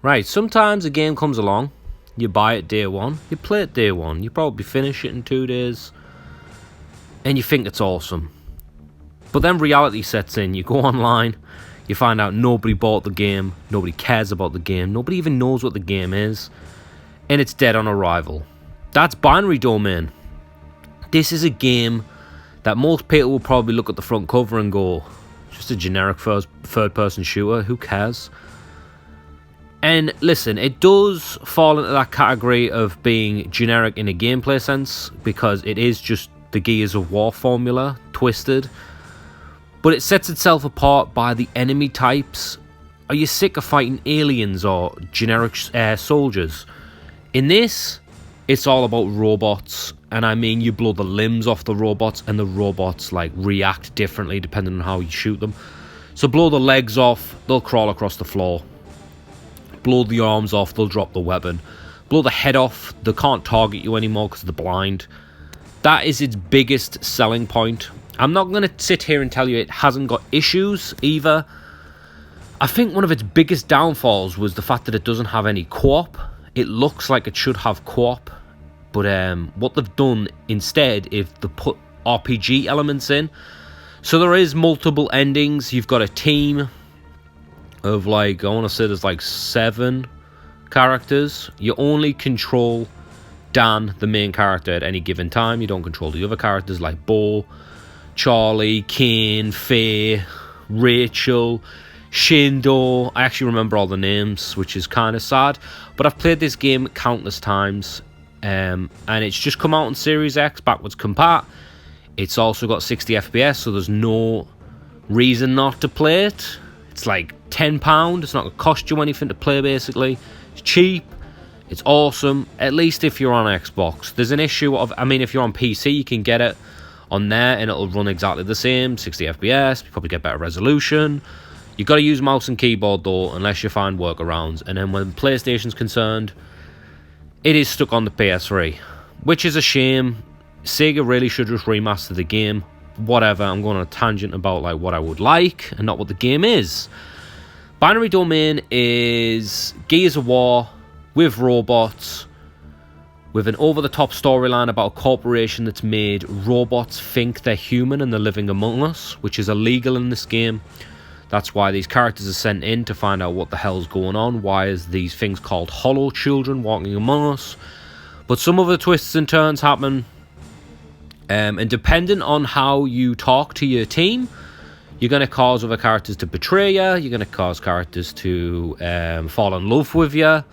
Right, sometimes a game comes along, you buy it day one, you play it day one, you probably finish it in 2 days, and you think it's awesome. But then reality sets in, you go online, you find out nobody bought the game, nobody cares about the game, nobody even knows what the game is, and it's dead on arrival. That's Binary Domain. This is a game that most people will probably look at the front cover and go, just a generic third-person shooter, who cares? And listen, it does fall into that category of being generic in a gameplay sense, because it is just the Gears of War formula, twisted. But it sets itself apart by the enemy types. Are you sick of fighting aliens or generic soldiers? In this, it's all about robots. And I mean, you blow the limbs off the robots, and the robots like react differently depending on how you shoot them. So blow the legs off, they'll crawl across the floor. Blow the arms off, they'll drop the weapon. Blow the head off, they can't target you anymore because they're blind. That is its biggest selling point. I'm not going to sit here and tell you it hasn't got issues either. I think one of its biggest downfalls was the fact that it doesn't have any co-op. It looks like it should have co-op, but what they've done instead is they put RPG elements in. So there is multiple endings. You've got a team of like, I want to say there's like 7 characters. You only control Dan, the main character, at any given time. You don't control the other characters like Bo, Charlie, Kane, Faye, Rachel, Shindo. I actually remember all the names, which is kind of sad. But I've played this game countless times, and it's just come out on Series X, backwards compat. It's also got 60 FPS, so there's no reason not to play it. It's like £10. It's not going to cost you anything to play, basically. It's cheap. It's awesome, at least if you're on Xbox. There's an issue of, I mean, if you're on PC, you can get it on there and it'll run exactly the same, 60 FPS, you probably get better resolution. You've got to use mouse and keyboard though, unless you find workarounds. And then when PlayStation's concerned, it is stuck on the PS3, which is a shame. Sega really should just remaster the game. Whatever, I'm going on a tangent about like what I would like and not what the game is. Binary Domain is Gears of War with robots, with an over-the-top storyline about a corporation that's made robots think they're human and they're living among us, which is illegal in this game. That's why these characters are sent in to find out what the hell's going on. Why is these things called hollow children walking among us? But some of the twists and turns happen. And depending on how you talk to your team, you're going to cause other characters to betray you. You're going to cause characters to fall in love with you.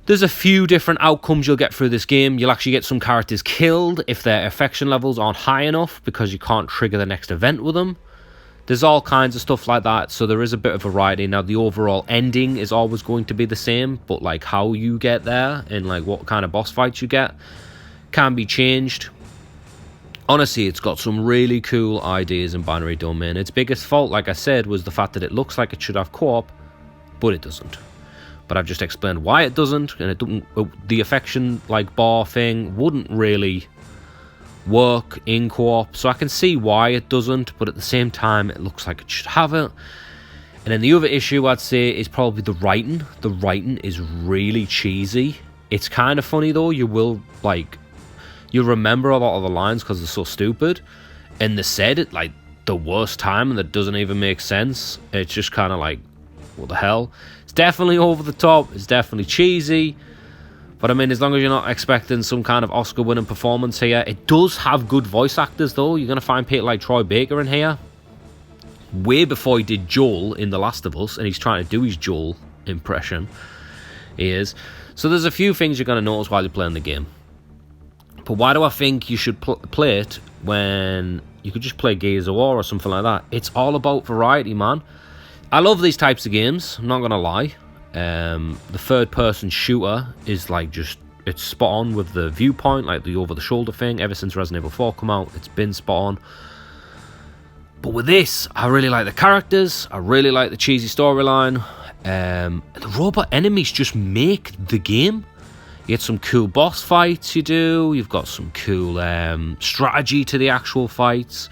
There's a few different outcomes you'll get through this game. You'll actually get some characters killed if their affection levels aren't high enough because you can't trigger the next event with them. There's all kinds of stuff like that, so there is a bit of variety. Now, the overall ending is always going to be the same, but like how you get there and like what kind of boss fights you get can be changed. Honestly, it's got some really cool ideas in Binary Domain. Its biggest fault, like I said, was the fact that it looks like it should have co-op, but it doesn't. But I've just explained why it doesn't, and it doesn't. The affection like bar thing wouldn't really work in co-op, so I can see why it doesn't, but at the same time it looks like it should have it. And then the other issue I'd say is probably the writing. The writing is really cheesy. It's kind of funny though. You'll remember a lot of the lines because they're so stupid, and they said it like the worst time and that doesn't even make sense. It's just kind of like, what the hell? It's definitely over the top, it's definitely cheesy. But I mean, as long as you're not expecting some kind of Oscar-winning performance here, it does have good voice actors, though. You're going to find people like Troy Baker in here. Way before he did Joel in The Last of Us, and he's trying to do his Joel impression. He is. So there's a few things you're going to notice while you're playing the game. But why do I think you should play it when you could just play Gears of War or something like that? It's all about variety, man. I love these types of games, I'm not going to lie. The third-person shooter is like just, it's spot on with the viewpoint, like the over-the-shoulder thing. Ever since Resident Evil 4 come out, it's been spot on. But with this, I really like the characters, I really like the cheesy storyline. The robot enemies just make the game. You get some cool boss fights, you've got some cool strategy to the actual fights.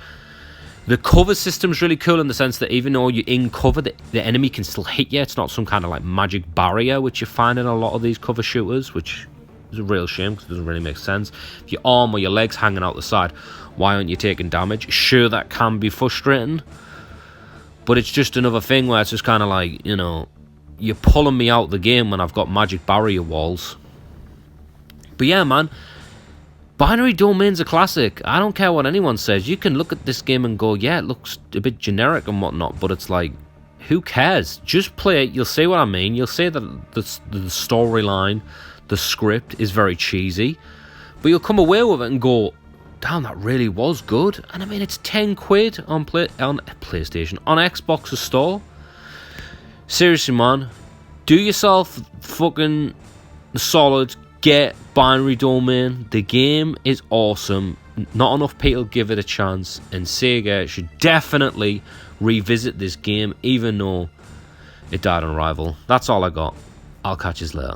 The cover system's really cool in the sense that even though you're in cover, the enemy can still hit you. It's not some kind of like magic barrier, which you find in a lot of these cover shooters, which is a real shame because it doesn't really make sense. If your arm or your legs hanging out the side, why aren't you taking damage? Sure, that can be frustrating, but it's just another thing where it's just kind of like, you know, you're pulling me out the game when I've got magic barrier walls. But yeah, man, Binary Domain's a classic. I don't care what anyone says. You can look at this game and go, yeah, it looks a bit generic and whatnot, but it's like, who cares? Just play it. You'll see what I mean. You'll see that the storyline, the script is very cheesy, but you'll come away with it and go, damn, that really was good. And I mean, it's 10 quid on PlayStation, on Xbox's store. Seriously, man, do yourself fucking solid. Get Binary Domain. The game is awesome. Not enough people give it a chance, and Sega should definitely revisit this game, even though it died on arrival. That's all I got. I'll catch you later.